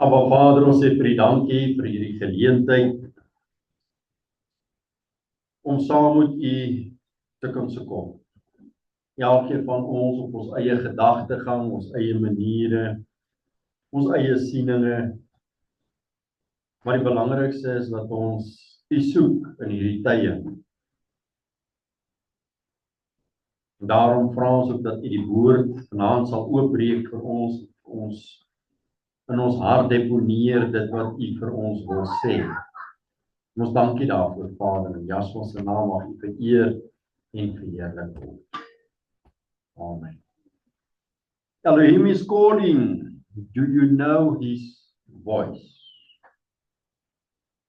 Aba Vader, ons sê vir U dankie vir hierdie geleentheid om saam met U te kan kom. Elkeen van ons op ons eie gedagtegang, ons eie maniere, ons eie sieninge. Maar die belangrikste is dat ons U soek in hierdie tye. Daarom vra ons ook dat U die woord vanaand sal oopbreek vir ons in ons hart deponeer dit wat U vir ons wil sê. Ons dankie daarvoor, Vader, in Yeshua se naam mag U vereer en verheerlik word. Amen. Elohim is calling. Do you know His voice?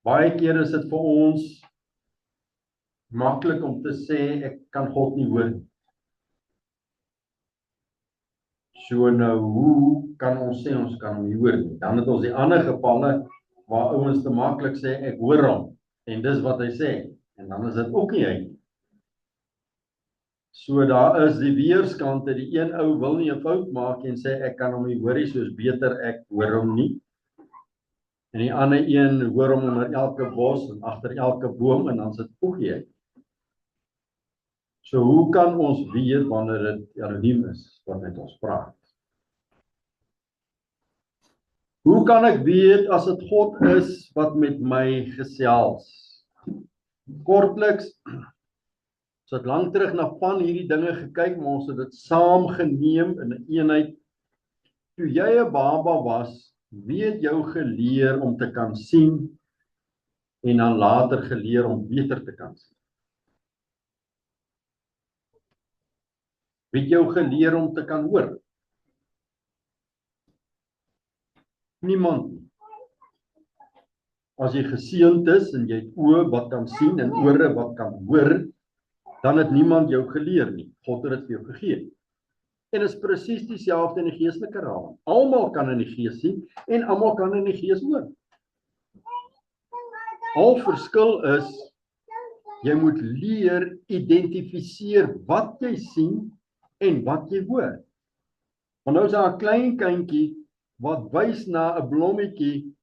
Baie keer is dit vir ons maklik om te sê ek kan God nie hoor nie. So nou, hoe kan ons sê ons kan hom nie hoor nie? Dan het ons die ander gevalle waar ouens te maklik sê ek hoor hom en dis wat hy sê en dan is dit ook nie hy nie. So daar is die weerskante, die een ou wil nie 'n fout maak en sê ek kan hom nie hoor nie, soos beter ek hoor hom nie. En die ander een hoor hom onder elke bos en agter elke boom en dan sit ook hy. So hoe kan ons weet wanneer dit Elohim is wat met ons praat? Hoe kan ek weet as dit God is wat met my gesels? Kortliks, ons het lank terug na van hierdie dinge gekyk, maar ons het dit saam geneem in 'n eenheid. Toe jy 'n baba was, wie het jou geleer om te kan sien en dan later geleer om beter te kan sien? Wie het jou geleer om te kan hoor? Niemand nie. As jy geseënd is en jy het oë wat kan sien en ore wat kan hoor, dan het niemand jou geleer nie. God het dit vir jou gegee. En is presies dieselfde in die geestelike raam. Almal kan in die gees sien en almal kan in die gees hoor. Al verskil is, jy moet leer identifiseer wat jy sien en wat jy hoor. Want nou is daar 'n klein kindjie wat wys na 'n blommetjie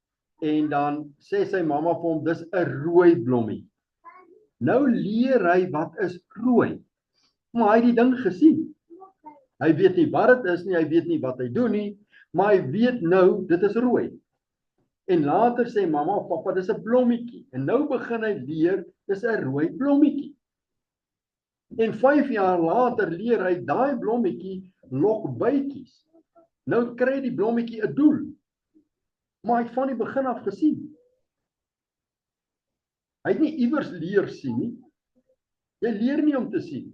en dan sê sy mamma vir hom, dis 'n rooi blommie. Nou leer hy wat is rooi. Maar hy het die ding gesien. Hy weet nie wat dit is nie, hy weet nie wat hy doen nie, maar hy weet nou, dit is rooi. En later sê mamma of pappa, dis 'n blommetjie. En nou begin hy leer, dis 'n rooi blommetjie. En 5 jaar later leer hy, daai blommetjie lok bytjies. Nou kry die blommetjie 'n doel. Maar hy het van die begin af gesien. Hy het nie iewers leer sien nie. Jy leer nie om te sien.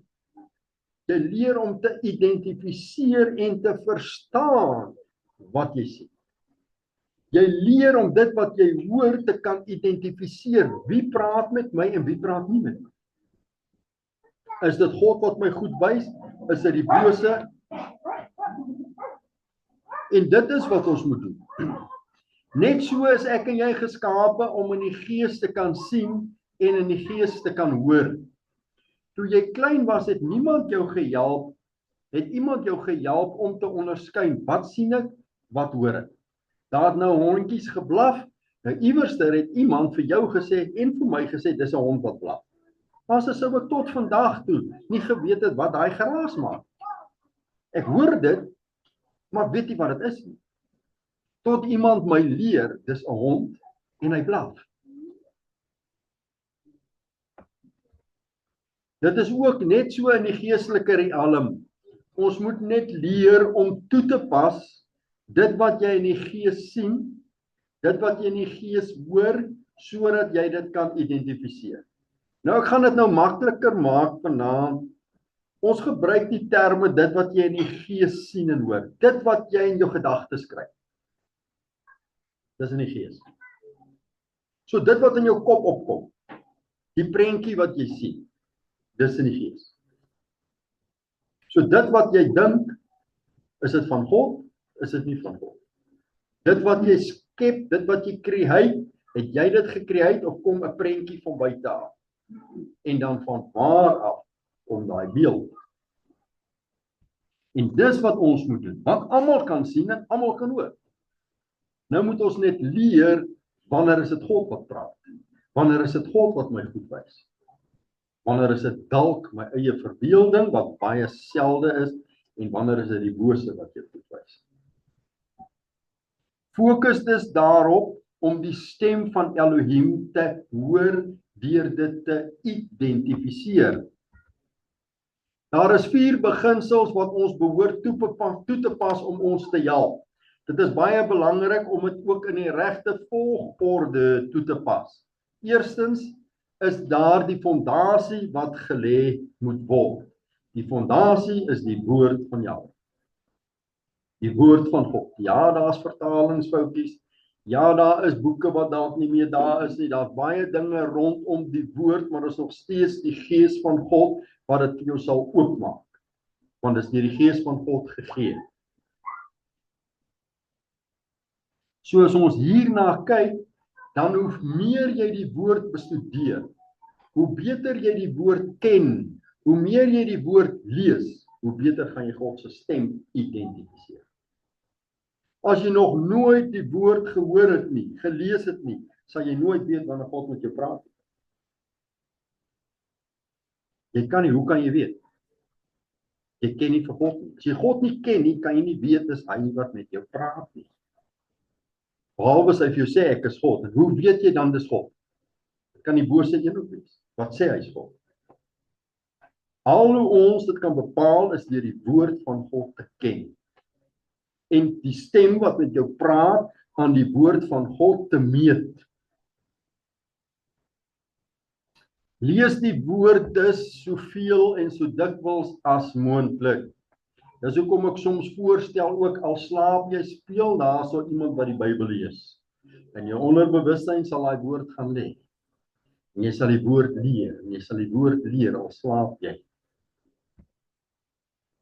Jy leer om te identifiseer en te verstaan wat jy sien. Jy leer om dit wat jy hoor te kan identifiseer. Wie praat met my en wie praat nie met my? Is dit God wat my goed wys? Is dit die bose? En dit is wat ons moet doen. Net so is ek en jy geskape om in die gees te kan sien en in die gees te kan hoor. Toe jy klein was, het niemand jou gehelp, het iemand jou gehelp om te onderskei, wat sien ek, wat hoor ek? Daar het nou hondjies geblaf, nou iewerster het iemand vir jou gesê en vir my gesê, dis 'n hond wat blaf. Maar as sou ek tot vandag toe nie geweet het wat daai geraas maak. Ek hoor dit, maar weet nie wat dit is nie. Tot iemand my leer, dis 'n hond en hy blaf. Dit is ook net so in die geestelike realm. Ons moet net leer om toe te pas dit wat jy in die gees sien, dit wat jy in die gees hoor, sodat jy dit kan identifiseer. Nou ek gaan dit nou makliker maak vanaand. Ons gebruik die terme dit wat jy in die gees sien en hoor, dit wat jy in jou gedagtes kry. Dis in die gees. So dit wat in jou kop opkom, die prentjie wat jy sien, dis in die gees. So dit wat jy dink, is dit van God, is dit nie van God. Dit wat jy skep, dit wat jy create, het jy dit gecreate of kom 'n prentjie van buite af? En dan van waar af kom daai beeld? En dis wat ons moet doen, want almal kan sien en almal kan hoor. Nou moet ons net leer, wanneer is dit God wat praat? Wanneer is dit God wat my goed wys? Wanneer is dit dalk my eie verbeelding, wat baie selde is, en wanneer is dit die bose wat jou goed wys? Fokus dus daarop om die stem van Elohim te hoor deur dit te identifiseer. Daar is 4 beginsels wat ons behoort toe te pas om ons te help. Dit is baie belangrik om dit ook in die regte volgorde toe te pas. Eerstens is daar die fondasie wat gelê moet word. Die fondasie is die woord van Jahwe. Die woord van God. Ja, daar's vertalingsfoutjies. Ja, daar is boeke wat dalk nie meer daar is nie. Daar's baie dinge rondom die woord, maar dit is nog steeds die gees van God wat dit vir jou sal oopmaak. Want dit is deur die gees van God gegee. So as ons hierna kyk, dan hoe meer jy die woord bestudeer, hoe beter jy die woord ken, hoe meer jy die woord lees, hoe beter gaan jy God se stem identifiseer. As jy nog nooit die woord gehoor het nie, gelees het nie, sal jy nooit weet wanneer God met jou praat. Jy kan nie, hoe kan jy weet? Jy ken nie vir God nie. As jy God nie ken nie, kan jy nie weet dis hy wat met jou praat nie. Behalwe as hy vir jou sê ek is God, en hoe weet jy dan dis God? Dit kan die bose een ook wees. Wat sê hy is God? Al hoe ons dit kan bepaal is deur die woord van God te ken. En die stem wat met jou praat aan die woord van God te meet. Lees die woord dus soveel en so dikwels as moontlik. Dis hoekom ek soms voorstel ook al slaap jy, speel daar so iemand wat die Bybel lees. En jou onderbewussyn sal daai woord gaan lê. En jy sal die woord leer, en jy sal die woord leer al slaap jy.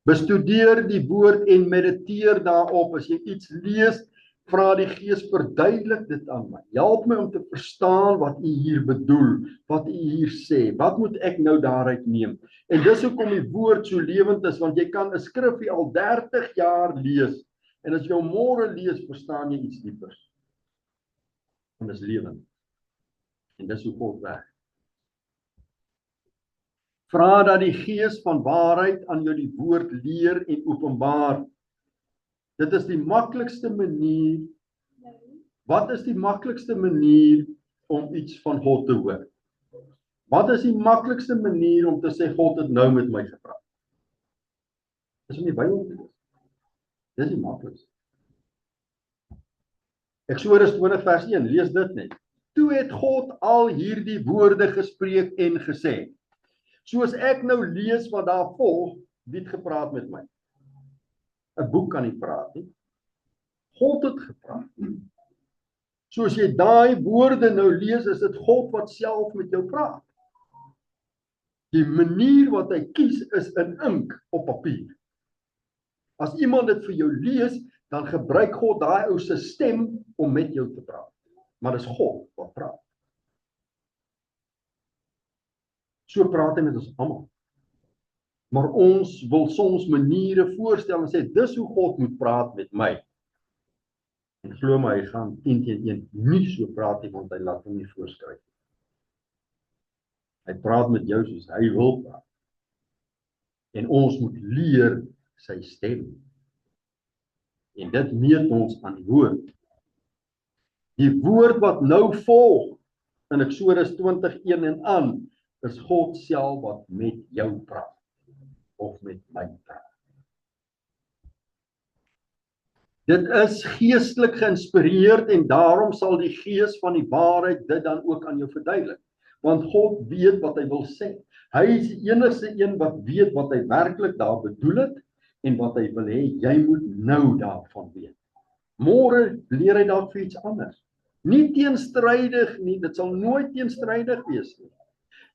Bestudeer die woord en mediteer daarop. As jy iets lees, vra die Gees verduidelik dit aan my. Help my om te verstaan wat U hier bedoel, wat U hier sê. Wat moet ek nou daaruit neem? En dis hoekom die woord so lewend is, want jy kan 'n skrifgie al 30 jaar lees, en as jy hom môre lees, verstaan jy iets diepers. En dis lewend. En dis hoe God werk. Vra dat die Gees van waarheid aan jou die woord leer en openbaar. Dit is die maklikste manier. Wat is die maklikste manier om iets van God te hoor? Wat is die maklikste manier om te sê God het nou met my gepraat? Dis om die Bybel te lees. Dis die maklikste. Eksodus 20 vers 1, lees dit net. Toe het God al hierdie woorde gespreek en gesê. Soos ek nou lees wat daar volg, wie het gepraat met my? 'n boek kan nie praat nie. God het gepraat. Soos jy daai woorde nou lees, is dit God wat self met jou praat. Die manier wat hy kies is in ink op papier. As iemand dit vir jou lees, dan gebruik God daai ou se stem om met jou te praat. Maar dis God wat praat. So praat hy met ons almal. Maar ons wil soms maniere voorstel en sê, dis hoe God moet praat met my. En glo my, hy gaan 10 teen 1 nie so praat nie, want hy laat hom nie voorskryf. Hy praat met jou soos hy wil praat. En ons moet leer sy stem. En dit meet ons aan die woord. Die woord wat nou volg, in Eksodus 20:1 en aan, is God self wat met jou praat. Of met my praat. Dit is geestelik geïnspireerd en daarom sal die Gees van die waarheid dit dan ook aan jou verduidelik. Want God weet wat hy wil sê. Hy is die enigste een wat weet wat hy werklik daar bedoel het en wat hy wil hê jy moet nou daarvan weet. Môre leer hy dalk vir iets anders. Nie teenstrydig nie, dit sal nooit teenstrydig wees nie.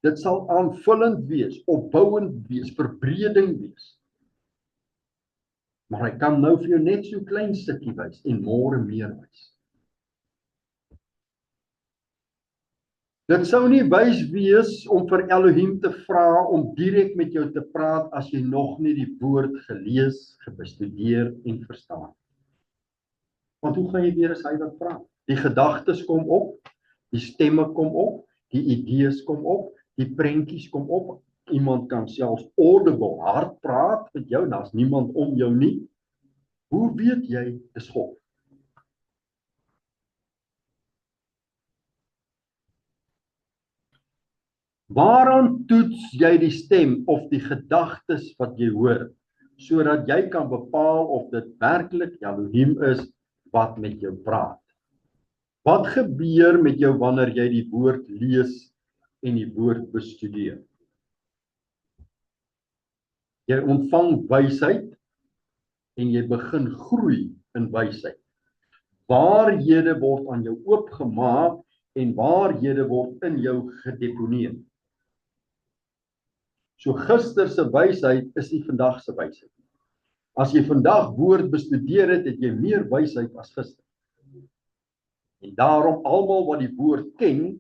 Dit sal aanvullend wees, opbouend wees, verbreding wees. Maar hy kan nou vir jou net so klein stukkie wys en môre meer wys. Dit sou nie wys wees om vir Elohim te vra om direk met jou te praat as jy nog nie die woord gelees, gebestudeer en verstaan. Want hoe gaan jy weet as hy wat praat? Die gedagtes kom op, die stemme kom op, die idees kom op, die prentjies kom op. Iemand kan selfs audible hard praat met jou, daar's niemand om jou nie. Hoe weet jy dis God? Waaraan toets jy die stem of die gedagtes wat jy hoor, sodat jy kan bepaal of dit werklik Elohim is wat met jou praat? Wat gebeur met jou wanneer jy die woord lees en die woord bestudeer? Jy ontvang wysheid en jy begin groei in wysheid. Waarhede word aan jou oopgemaak en waarhede word in jou gedeponeer. So gister se wysheid is nie vandag se wysheid. As jy vandag woord bestudeer het, het jy meer wysheid as gister. En daarom almal wat die woord ken,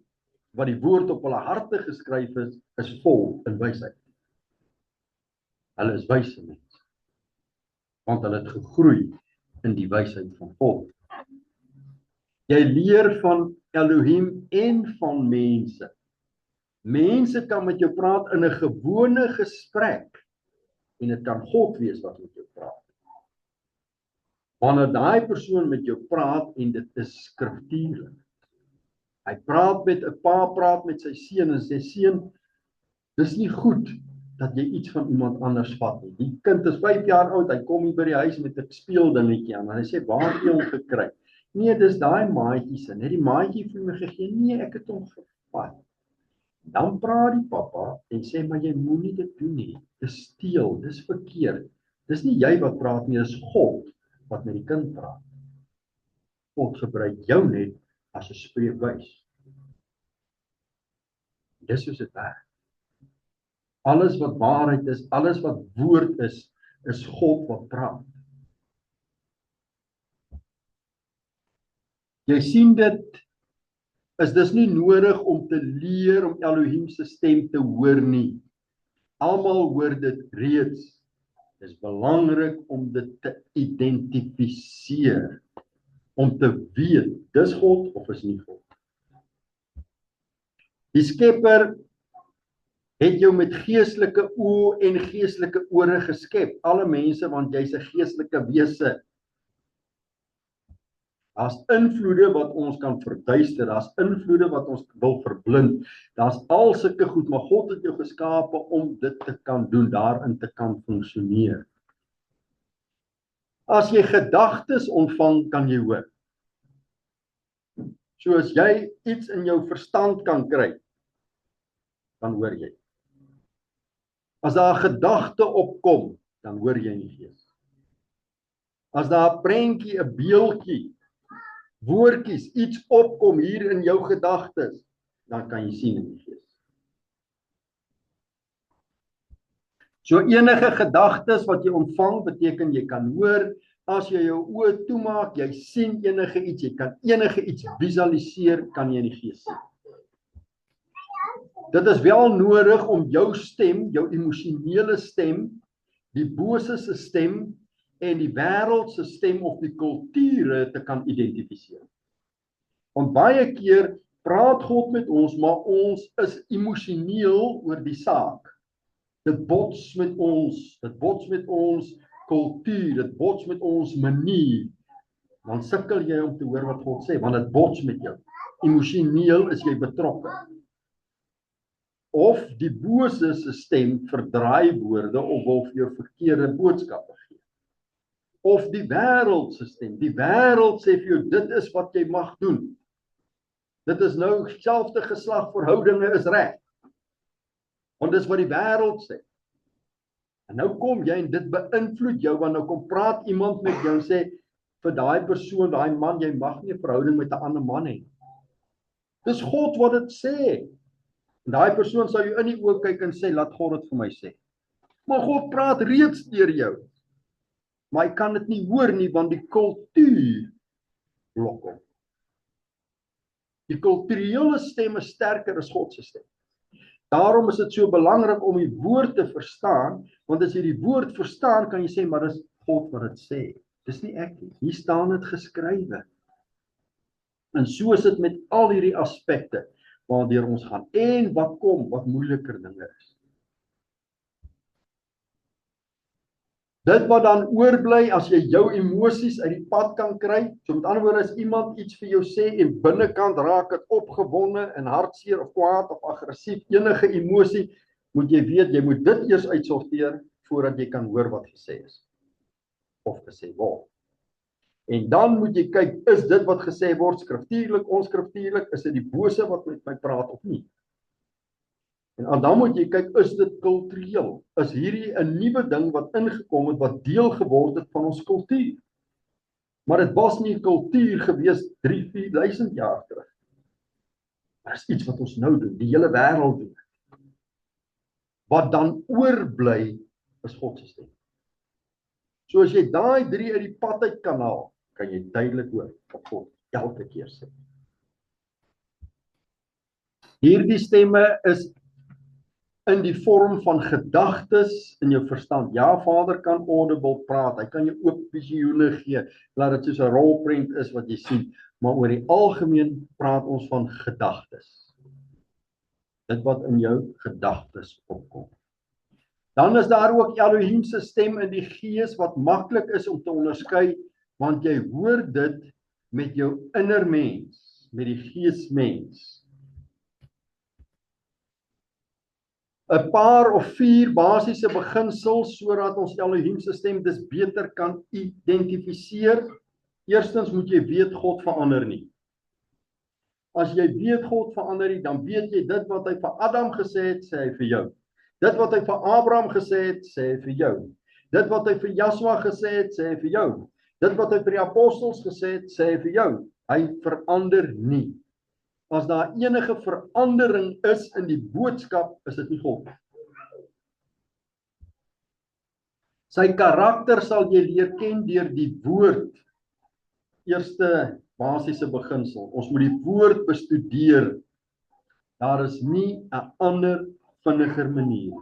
wat die woord op hulle harte geskryf is vol in wysheid. Hulle is wyse mense, want hulle het gegroei in die wysheid van God. Jy leer van Elohim en van mense. Mense kan met jou praat in 'n gewone gesprek en dit kan God wees wat met jou praat. Wanneer daai persoon met jou praat en dit is skriftuurlik. Hy praat met 'n pa praat met sy seun en sê seun, dis nie goed dat jy iets van iemand anders vat nie. Die kind is 5 jaar oud, hy kom hier by die huis met 'n speeldingetjie aan en hy sê waar het jy hom gekry? Nee, dis daai maatjie se. Net die maatjie vir my gegee. Nee, ek het hom gevat. Dan praat die pappa en sê maar jy moenie dit doen nie. Dis steel, dis verkeerd. Dis nie jy wat praat nie, dis God wat met die kind praat. God gebruik jou net as 'n spreekwys. Dis soos dit werk. Alles wat waarheid is, alles wat woord is God wat praat. Jy sien dit is dis nie nodig om te leer om Elohim se stem te hoor nie. Almal hoor dit reeds. Dis belangrik om dit te identifiseer, om te weet, dis God of is nie God. Die Skepper het jou met geestelike oë en geestelike ore geskep, alle mense, want jy's 'n geestelike wese. Daar's invloede wat ons kan verduister, daar's invloede wat ons wil verblind, daar's al sulke goed, maar God het jou geskape om dit te kan doen, daarin te kan funksioneer. As jy gedagtes ontvang, kan jy hoor. So as jy iets in jou verstand kan kry, dan hoor jy. As daar 'n gedagte opkom, dan hoor jy in die gees. As daar 'n prentjie, 'n beeldjie, woordjies, iets opkom hier in jou gedagtes, dan kan jy sien in die gees. So enige gedagtes wat jy ontvang, beteken jy kan hoor. As jy jou oë toemaak, jy sien enige iets, jy kan enige iets visualiseer, kan jy in die gees sien. Dit is wel nodig om jou stem, jou emosionele stem, die bose se stem en die wêreld se stem of die kulture te kan identifiseer. Want baie keer praat God met ons, maar ons is emosioneel oor die saak. Dit bots met ons kultuur, dit bots met ons manier. Dan sukkel jy om te hoor wat God sê, want dit bots met jou. Emosioneel is jy betrokke. Of die bose se stem verdraai woorde of wil vir jou verkeerde boodskappe gee. Of die wêreld se stem. Die wêreld sê vir jou dit is wat jy mag doen. Dit is nou selfde geslagverhoudinge is reg. Want dis wat die wêreld sê. En nou kom jy en dit beïnvloed jou, want nou kom praat iemand met jou en sê vir daai persoon, daai man, jy mag nie 'n verhouding met 'n ander man hê. Dis God wat dit sê. En daai persoon sal jou in die oë kyk en sê, laat God dit vir my sê. Maar God praat reeds deur jou. Maar hy kan dit nie hoor nie, want die kultuur blok hom. Die kulturele stem is sterker as God se stem. Daarom is dit so belangrik om die woord te verstaan, want as jy die woord verstaan, kan jy sê, maar dis God wat dit sê. Dis nie ek nie. Hier staan dit geskrywe. En so is dit met al hierdie aspekte waardeur ons gaan. En wat kom, wat moeiliker dinge is. Dit wat dan oorbly as jy jou emosies uit die pad kan kry, so met ander woorde as iemand iets vir jou sê en binnekant raak dit opgewonde en hartseer of kwaad of aggressief, enige emosie, moet jy weet, jy moet dit eers uitsorteer voordat jy kan hoor wat gesê is of gesê word. En dan moet jy kyk, is dit wat gesê word skriftuurlik, onskriftuurlik, is dit die bose wat met my praat of nie? En dan moet jy kyk, is dit kultureel? Is hierdie 'n nuwe ding wat ingekom het, wat deel geword het van ons kultuur? Maar dit was nie 'n kultuur gewees 3-4 duisend jaar terug. Maar is iets wat ons nou doen, die hele wêreld doen. Wat dan oorbly, is God se stem. So as jy daai 3 uit die pad uit kan haal, kan jy duidelik hoor wat God elke keer sê. Hierdie stemme is in die vorm van gedagtes in jou verstand. Ja, Vader kan audible praat, hy kan jou ook visioene gee, laat dit soos 'n rolprent is wat jy sien, maar oor die algemeen praat ons van gedagtes. Dit wat in jou gedagtes opkom. Dan is daar ook Elohim se stem in die gees wat maklik is om te onderskei, want jy hoor dit met jou innermens, met die geesmens. 'n paar of 4 basiese beginsels sodat ons Elohim se stem dis beter kan identifiseer. Eerstens moet jy weet God verander nie. As jy weet God verander nie, dan weet jy dit wat hy vir Adam gesê het, sê hy vir jou. Dit wat hy vir Abraham gesê het, sê hy vir jou. Dit wat hy vir Joshua gesê het, sê hy vir jou. Dit wat hy vir die apostels gesê het, sê hy vir jou. Hy verander nie. As daar enige verandering is in die boodskap, is dit nie God. Sy karakter sal jy leer ken deur die woord. Eerste basiese beginsel. Ons moet die woord bestudeer. Daar is nie 'n ander vinniger manier.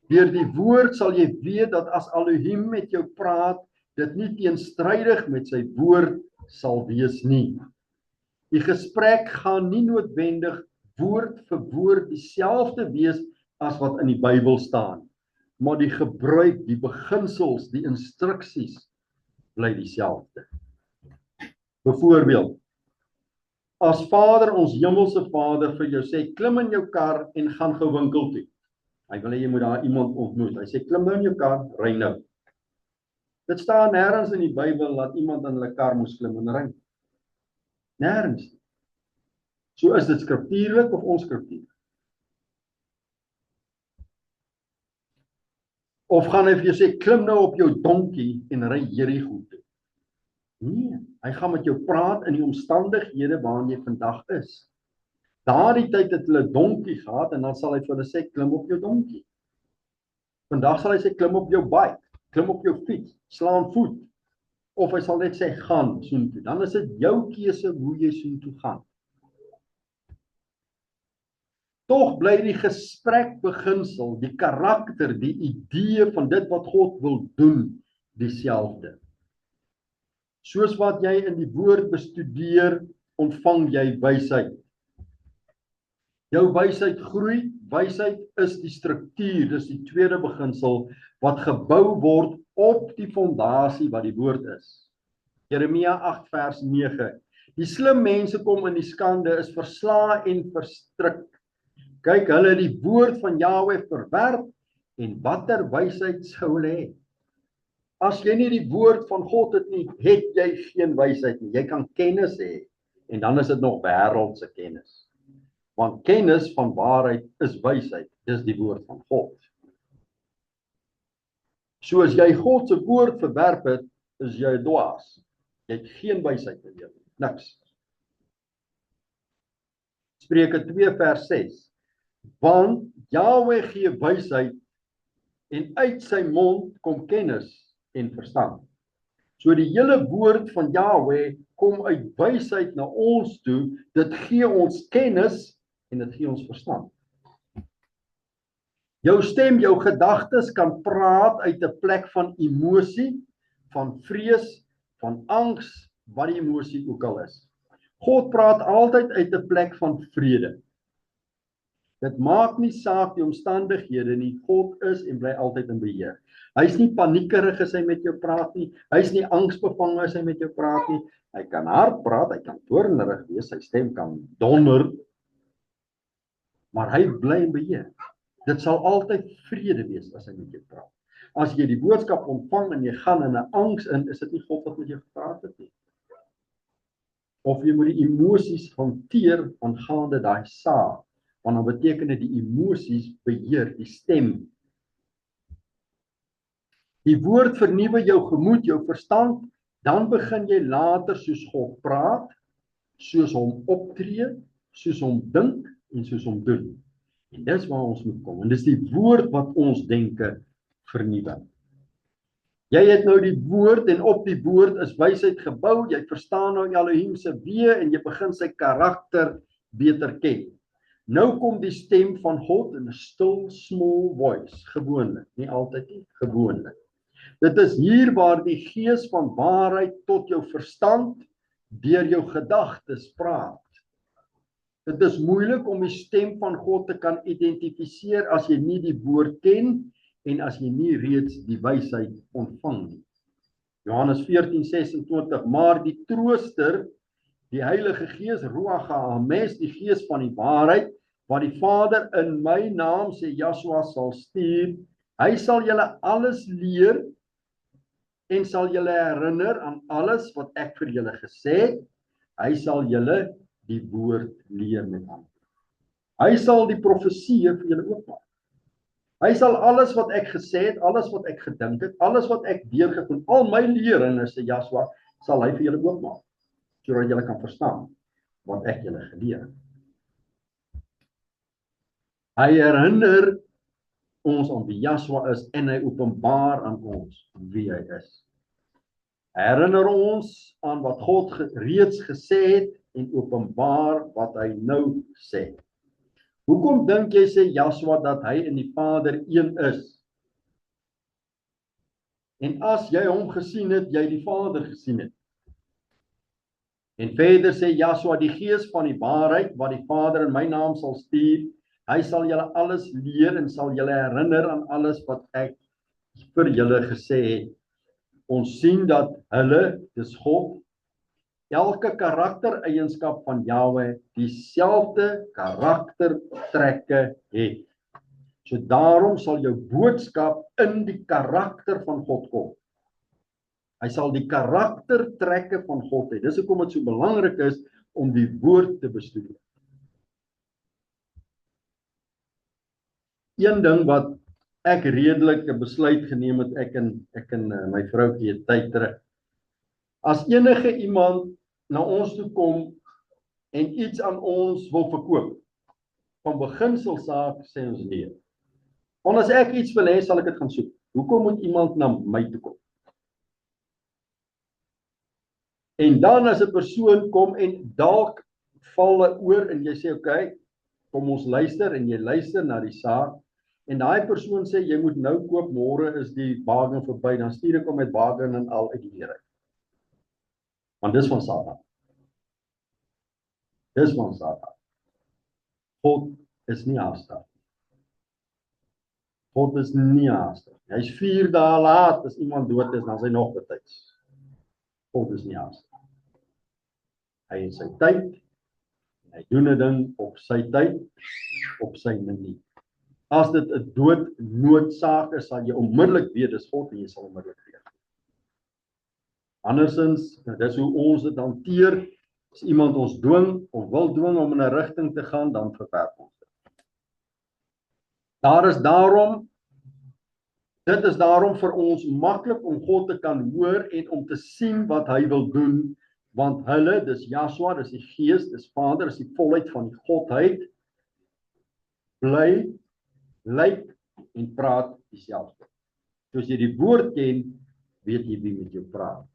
Deur die woord sal jy weet dat as Elohim met jou praat, dit nie teenstrydig met sy woord sal wees nie. Die gesprek gaan nie noodwendig woord vir woord dieselfde wees as wat in die Bybel staan, maar die gebruik, die beginsels, die instruksies bly dieselfde. Byvoorbeeld, as Vader, ons hemelse Vader vir jou sê, klim in jou kar en gaan gou winkel toe. Hy wil hê jy moet daar iemand ontmoet. Hy sê, klim nou in jou kar, ry nou. Dit staan nêrens in die Bybel dat iemand in hulle kar moes klim en ry. Nêrens. So is dit skriftuurlik of onskriftuurlik? Of gaan hy vir jou sê, klim nou op jou donkie en ry Jerigo toe? Nee, hy gaan met jou praat in die omstandighede waarin jy vandag is. Daardie tyd het hulle donkie gehad en dan sal hy vir hulle sê, klim op jou donkie. Vandag sal hy sê, klim op jou bike, klim op jou fiets, slaan voet. Of hy sal net sê, gaan soontoe. Dan is dit jou keuse hoe jy soontoe gaan. Tog bly die gesprek beginsel, die karakter, die idee van dit wat God wil doen, dieselfde. Soos wat jy in die woord bestudeer, ontvang jy wysheid. Jou wysheid groei, wysheid is die struktuur, dis die tweede beginsel, wat gebou word op die fondasie wat die woord is. Jeremia 8 vers 9. Die slim mense kom in die skande, is versla en verstrik. Kyk, hulle het die woord van Jahweh verwerp, en watter wysheid sou hulle hê? As jy nie die woord van God het nie, het jy geen wysheid nie. Jy kan kennis hê, en dan is dit nog wêreldse kennis. Want kennis van waarheid is wysheid, dis die woord van God. So as jy God se woord verwerp het, is jy dwaas. Jy het geen wysheid meer, niks. Spreuke 2 vers 6. Want Jahweh gee wysheid en uit sy mond kom kennis en verstand. So die hele woord van Jahweh kom uit wysheid na ons toe, dit gee ons kennis en dit gee ons verstand. Jou stem, jou gedagtes kan praat uit 'n plek van emosie, van vrees, van angs, wat die emosie ook al is. God praat altyd uit 'n plek van vrede. Dit maak nie saak die omstandighede nie, God is en bly altyd in beheer. Hy's nie paniekerig as hy met jou praat nie, hy's nie angsbevange as hy met jou praat nie, hy kan hard praat, hy kan toornerig wees, sy stem kan donder, maar hy bly in beheer. Dit sal altyd vrede wees as hy met jou praat. As jy die boodskap ontvang en jy gaan in 'n angs in, is dit nie God wat met jou gepraat het nie. Of jy moet die emosies hanteer aangaande daai saak, want dan beteken dit die emosies beheer die stem. Die woord vernuwe jou gemoed, jou verstand, dan begin jy later soos God praat, soos hom optree, soos hom dink en soos hom doen. En dis waar ons moet kom. En dis die woord wat ons denke vernuwe. Jy het nou die woord en op die woord is wysheid gebou. Jy verstaan nou Elohim se weë en jy begin sy karakter beter ken. Nou kom die stem van God in 'n stil, small voice, gewoonlik, nie altyd nie, gewoonlik. Dit is hier waar die gees van waarheid tot jou verstand deur jou gedagtes praat. Dit is moeilik om die stem van God te kan identifiseer as jy nie die woord ken en as jy nie reeds die wysheid ontvang nie. Johannes 14:26, maar die trooster, die Heilige Gees, Ruach HaEmes, die Gees van die waarheid, wat die Vader in my naam, sê Yahshua, sal stuur, hy sal julle alles leer en sal julle herinner aan alles wat ek vir julle gesê het. Hy sal julle die woord leer met ander. Hy sal die profeseë vir julle oopmaak. Hy sal alles wat ek gesê het, alles wat ek gedink het, alles wat ek deurgegaan, al my leringe, sê Yahshua, sal hy vir julle oopmaak, sodat julle kan verstaan wat ek julle geleer het. Hy herinner ons aan wie Yahshua is en hy openbaar aan ons wie hy is. Hy herinner ons aan wat God reeds gesê het en openbaar wat hy nou sê. Hoekom dink jy, sê Yahshua, dat hy en die Vader een is? En as jy hom gesien het, jy die Vader gesien het. En verder sê Yahshua, die Gees van die waarheid, wat die Vader in my naam sal stuur, hy sal julle alles leer en sal julle herinner aan alles wat ek vir julle gesê het. Ons sien dat hulle, dis God, elke karaktereienskap van Yahweh dieselfde karaktertrekke het. So daarom sal jou boodskap in die karakter van God kom. Hy sal die karaktertrekke van God hê. Dis hoekom dit so belangrik is om die woord te bestudeer. Een ding wat ek redelik 'n besluit geneem het, ek en my vroukie het tyd terug. As enige iemand na ons toe kom en iets aan ons wil verkoop, van beginselsaak sê ons nee. Want as ek iets wil hê, sal ek dit gaan soek. Hoekom moet iemand na my toe kom? En dan as 'n persoon kom en dalk val oor en jy sê oké, kom ons luister en jy luister na die saak en daai persoon sê jy moet nou koop, môre is die bargain verby, dan stuur ek hom met bargain en al uit die deur uit. Want dis van Satan. Dis van Satan. God is nie haastig. God is nie haastig. Hy's 4 dae laat as iemand dood is, dan is hy nog betyds. God is nie haastig. Hy het sy tyd, en hy doen 'n ding op sy tyd, op sy manier. As dit 'n doodnoodsaak is, sal jy onmiddellik weet dis God en jy sal onmiddellik weet. Andersins, dis hoe ons dit hanteer. As iemand ons dwing of wil dwing om in 'n rigting te gaan, dan verwerp ons dit. Dit is daarom vir ons maklik om God te kan hoor en om te sien wat hy wil doen, want hulle, dis Yahshua, dis die Gees, dis Vader, dis die volheid van die Godheid, bly, lyk en praat dieselfde. So as jy die woord ken, weet jy wie met jou praat.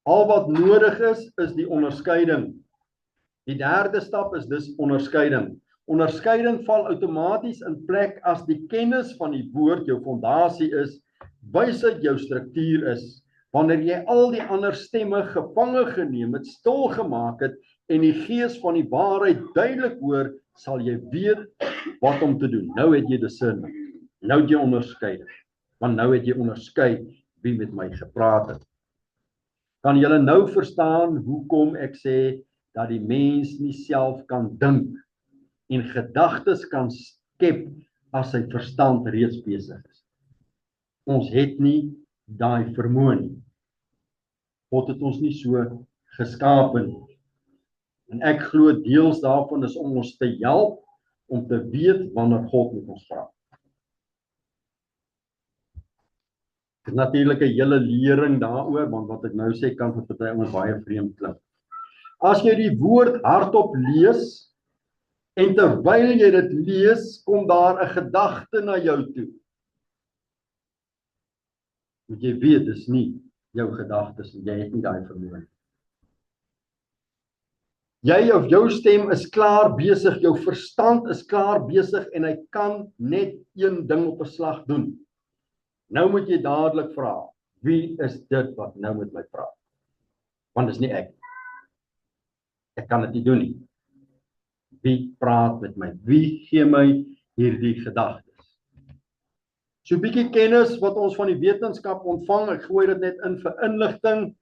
Al wat nodig is die onderskeiding. Die derde stap is dus onderskeiding. Onderskeiding val outomaties in plek as die kennis van die woord jou fondasie is, wysheid jou struktuur is, wanneer jy al die ander stemme gevange geneem het, stil gemaak het en die gees van die waarheid duidelik hoor, sal jy weet wat om te doen. Nou het jy discernment. Nou het jy onderskeiding. Want nou het jy onderskei wie met my gepraat het. Kan julle nou verstaan hoekom ek sê dat die mens nie self kan dink en gedagtes kan skep as sy verstand reeds besig is? Ons het nie daai vermoë nie. God het ons nie so geskape nie. En ek glo deels daarvan is om ons te help om te weet wanneer God met ons praat. Dit is natuurlik 'n hele lering daaroor, want wat ek nou sê kan vir party ons baie vreemd klink. As jy die woord hardop lees en terwyl jy dit lees, kom daar 'n gedagte na jou toe. Moet jy weet, dis nie jou gedagtes, jy het nie daai vermoë nie. Jy of jou stem is klaar besig, jou verstand is klaar besig en hy kan net een ding op 'n slag doen. Nou moet jy dadelik vra, wie is dit wat nou met my praat? Want dis nie ek. Ek kan dit nie doen nie. Wie praat met my? Wie gee my hierdie gedagtes? So 'n bietjie kennis wat ons van die wetenskap ontvang, ek gooi dit net in vir inligting.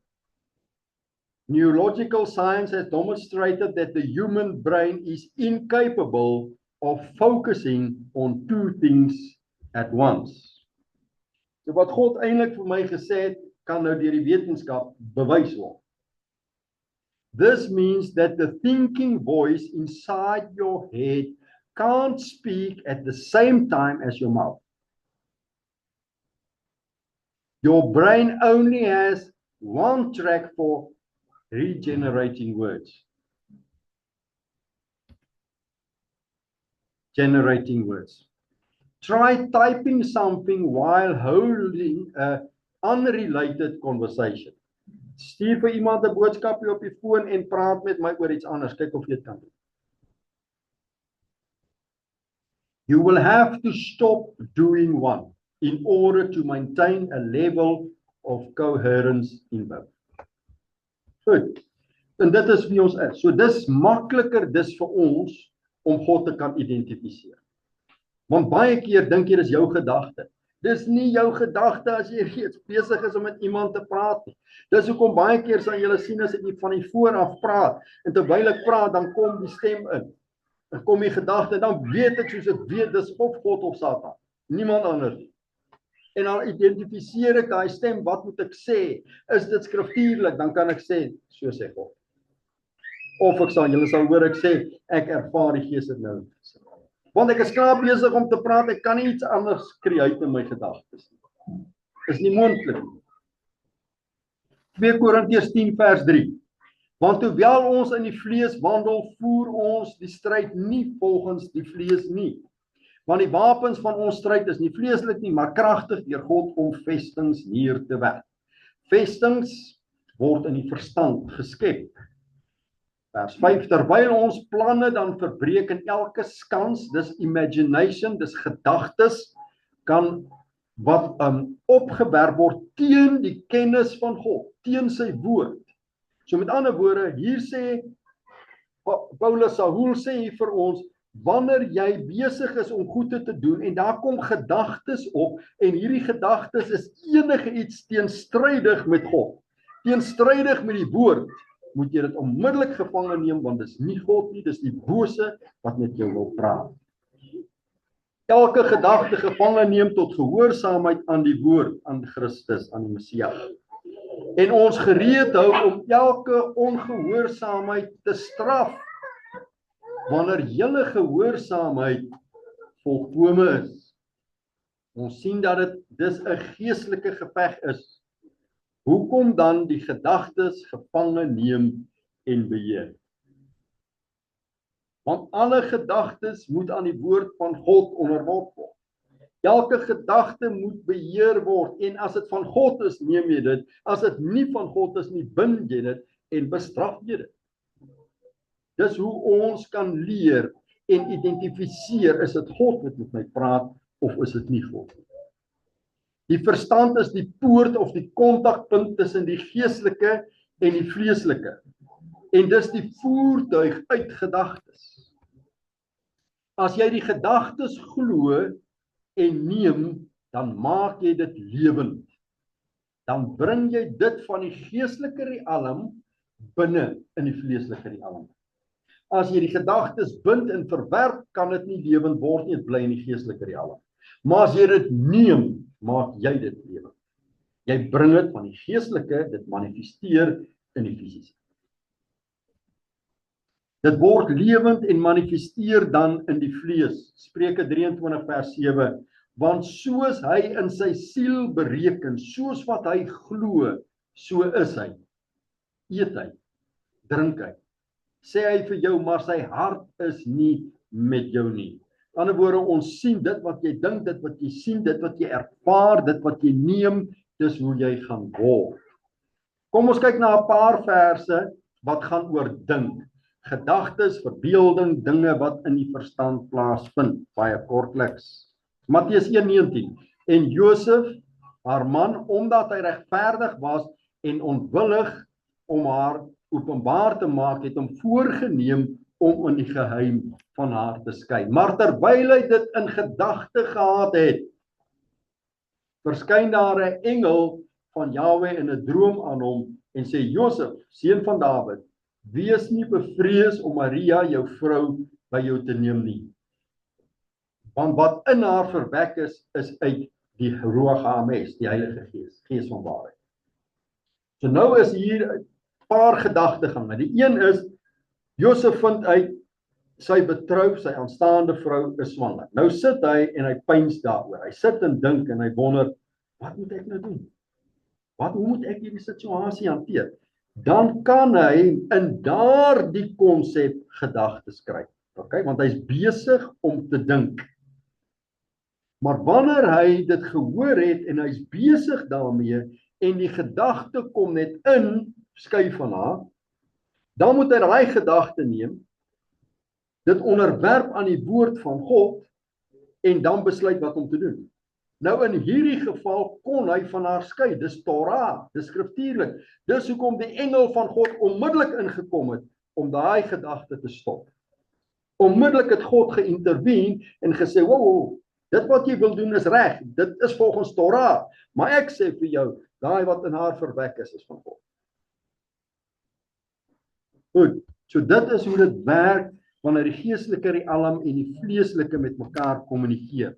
Neurological science has demonstrated that the human brain is incapable of focusing on two things at once. So wat God eintlik vir my gesê het, kan nou deur die wetenskap bewys word. This means that the thinking voice inside your head can't speak at the same time as your mouth. Your brain only has one track for regenerating words. Generating words. Try typing something while holding an unrelated conversation. Stuur vir iemand 'n boodskapie op die foon en praat met my oor iets anders. Kyk of jy dit kan doen. You will have to stop doing one in order to maintain a level of coherence in both. Goed. En dit is wie ons is. So dis makliker dis vir ons om God te kan identifiseer. Want baie keer dink jy dis jou gedagte. Dis nie jou gedagte as jy reeds besig is om met iemand te praat nie. Dis hoekom baie keer sal julle sien as ek van die voor af praat en terwyl ek praat dan kom die stem in. Dan kom die gedagte en dan weet ek soos ek weet dis of God of Satan. Niemand anders nie. En dan identifiseer ek daai stem, wat moet ek sê? Is dit skriftuurlik? Dan kan ek sê, so sê God. Of ek sal, julle sal hoor ek sê, ek ervaar die Gees nou. Want ek is klaar besig om te praat, ek kan nie iets anders create in my gedagtes nie. Is nie moontlik nie. 2 Korintiërs 10 vers 3. Want hoewel ons in die vlees wandel, voer ons die stryd nie volgens die vlees nie. Want die wapens van ons stryd is nie vleeslik nie, maar kragtig deur God om vestings neer te werp. Vestings word in die verstand geskep. Vers 5, terwyl ons planne dan verbreek in elke skans, dis imagination, dis gedagtes, kan wat opgewerp word teen die kennis van God, teen sy woord. So met ander woorde, hier sê Paulus, Saul sê hier vir ons, wanneer jy besig is om goed te doen en daar kom gedagtes op en hierdie gedagtes is enige iets teenstrydig met God, teenstrydig met die woord, moet jy dit onmiddellik gevange neem, want dis nie God nie, dis die bose wat met jou wil praat. Elke gedagte gevange neem tot gehoorsaamheid aan die woord, aan Christus, aan die Messias. En ons gereed hou om elke ongehoorsaamheid te straf, wanneer julle gehoorsaamheid volkome is. Ons sien dat dit dis 'n geestelike geveg is. Hoekom dan die gedagtes gevange neem en beheer? Want alle gedagtes moet aan die woord van God onderworp word. Elke gedagte moet beheer word en as dit van God is, neem jy dit. As dit nie van God is nie, bind jy dit en bestraf jy dit. Dis hoe ons kan leer en identifiseer, is dit God wat met my praat, of is dit nie God nie. Die verstand is die poort of die kontakpunt tussen die geestelike en die vleeslike. En dis die voertuig uit gedagtes. As jy die gedagtes glo en neem, dan maak jy dit lewend. Dan bring jy dit van die geestelike realm binne in die vleeslike realm. As jy die gedagtes bind en verwerp, kan dit nie lewend word nie, dit bly in die geestelike realm. Maar as jy dit neem, maak jy dit lewend. Jy bring dit van die geestelike, dit manifesteer in die fisiese. Dit word lewend en manifesteer dan in die vlees. Spreuke 23 vers 7. Want soos hy in sy siel bereken, soos wat hy glo, so is hy. Eet hy, drink hy. Sê hy vir jou, maar sy hart is nie met jou nie. Aan die ander woorde, ons sien dit wat jy dink, dit wat jy sien, dit wat jy ervaar, dit wat jy neem, dis hoe jy gaan word. Kom ons kyk na 'n paar verse wat gaan oor dink. Gedagtes, verbeelding, dinge wat in die verstand plaasvind. Baie kortliks. Matteus 1:19. En Josef, haar man, omdat hy regverdig was en onwillig om haar openbaar te maak, het hom voorgenem om in die geheim van haar te skei. Maar terwyl hy dit in gedagte gehad het, verskyn daar 'n engel van Jahwe in 'n droom aan hom en sê, Josef, seun van Dawid, wees nie bevrees om Maria, jou vrou, by jou te neem nie. Want wat in haar verwek is uit die Ruach HaKodes, die Heilige Gees, Gees van waarheid. So nou is hier 'n paar gedagtegange. Die een is, Josef vind uit, sy betrou, sy aanstaande vrou is swanger. Nou sit hy en hy pyns daaroor. Hy sit en dink en hy wonder, wat moet ek nou doen? Hoe moet ek hierdie situasie hanteer? Dan kan hy in daardie konsep gedagtes kry. Okay? Want hy's besig om te dink. Maar wanneer hy dit gehoor het en hy's besig daarmee en die gedagte kom net in, skuif van haar, dan moet hy daai gedagte neem, dit onderwerp aan die woord van God en dan besluit wat om te doen. Nou in hierdie geval kon hy van haar skei, dis Torah, dis skriftuurlik. Dis hoekom die engel van God onmiddellik ingekom het om daai gedagte te stop. Onmiddellik het God geïntervene en gesê, wow, dit wat jy wil doen is reg, dit is volgens Torah, maar ek sê vir jou, daai wat in haar verwek is van God. Goed, so dit is hoe dit werk wanneer die geestelike realm en die vleeslike met mekaar kommunikeer.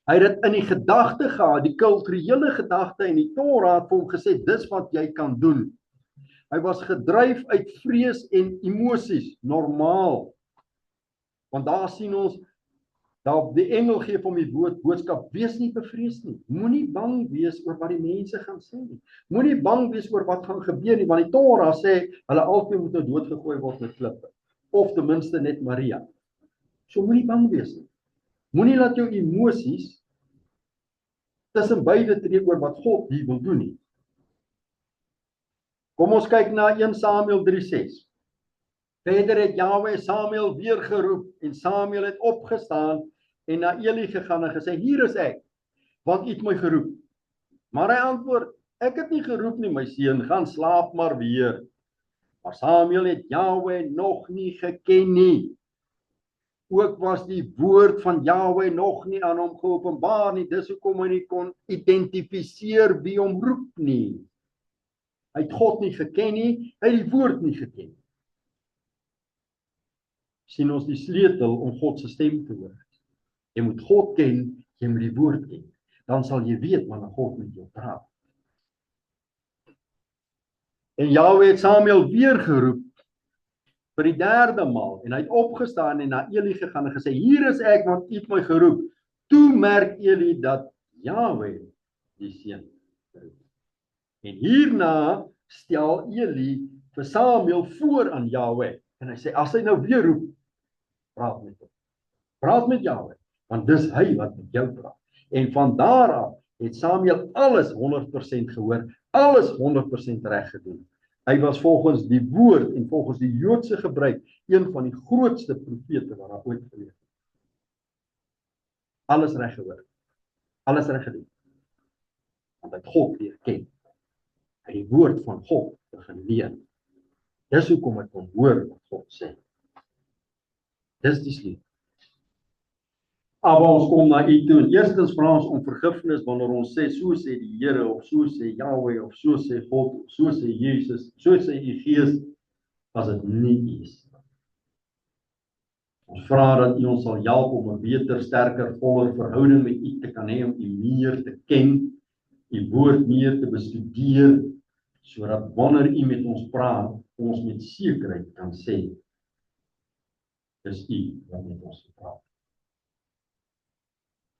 Hy het dit in die gedagte gehad, die kulturele gedagte en die Torah het vir hom gesê, dis wat jy kan doen. Hy was gedryf uit vrees en emosies, normaal. Want daar sien ons, daar die engel gee hom die boodskap, wees nie bevrees nie, moenie bang wees oor wat die mense gaan sê nie, moenie bang wees oor wat gaan gebeur nie, want die Torah sê, hulle albei moet nou doodgegooi word met klippe, of ten minste net Maria. So moenie bang wees nie. Moenie laat jou emosies tussen beide tree oor wat God hier wil doen nie. Kom ons kyk na 1 Samuel 3:6. Verder het Jahwe Samuel weer geroep en Samuel het opgestaan en na Eli gegaan en gesê, hier is ek, want U het my geroep. Maar hy antwoord, ek het nie geroep nie, my seun, gaan slaap maar weer. Maar Samuel het Jahwe nog nie geken nie. Ook was die woord van Jahwe nog nie aan hom geopenbaar nie, dis hoekom hy nie kon identifiseer wie hom roep nie. Hy het God nie geken nie, hy het die woord nie geken nie. Sien ons die sleutel om God se stem te hoor. Jy moet God ken, jy moet die woord ken. Dan sal jy weet wanneer God met jou praat. En Jahwe het Samuel weer geroep vir die 3de maal en hy het opgestaan en na Eli gegaan en gesê, hier is ek, want U het my geroep. Toe merk Eli dat Jahwe die seun roep. En hierna stel Eli vir Samuel voor aan Jahwe en hy sê, as hy nou weer roep, praat met hom. Praat met Jahwe, want dis hy wat met jou praat. En van daar af het Samuel alles 100% gehoor, alles 100% reg gedoen. Hy was volgens die woord en volgens die Joodse gebruik een van die grootste profete wat daar ooit geleef het. Alles reg gehoor. Alles reg gedoen. Want hy het God leer ken. Hy het die woord van God begin leer. Dis hoekom ek kon hoor wat God sê. Dis die sleutel. Maar ons kom na U toe. Eerstens vra ons om vergifnis wanneer ons sê, so sê die Here, of so sê Yahweh, of so sê God, of so sê Jesus, so sê U Gees, as dit nie is. Ons vra dat U ons sal help om 'n beter, sterker, voller verhouding met U te kan hê, om U meer te ken, U woord meer te bestudeer, sodat wanneer U met ons praat, ons met sekerheid kan sê, dis U wat met ons praat.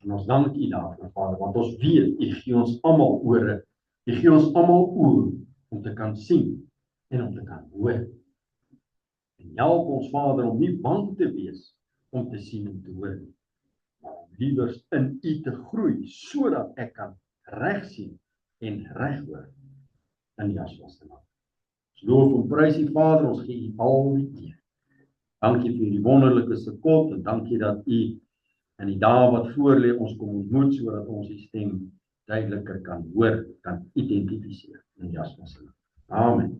En ons dank U daarvoor, Vader, want ons weet, U gee ons almal ore, U gee ons almal oë om te kan sien en om te kan hoor. En help ons, Vader, om nie bang te wees om te sien en te hoor nie, maar om liewers in U te groei, sodat ek kan reg sien en reg hoor in Yeshua se naam. Ons loof en prys U, Vader, ons gee U al die eer. Dankie vir die wonderlike sekot en dankie dat U in die dae wat voorlê ons kom ontmoet, sodat ons die stem duideliker kan hoor, kan identifiseer in Yeshua se naam. Amen.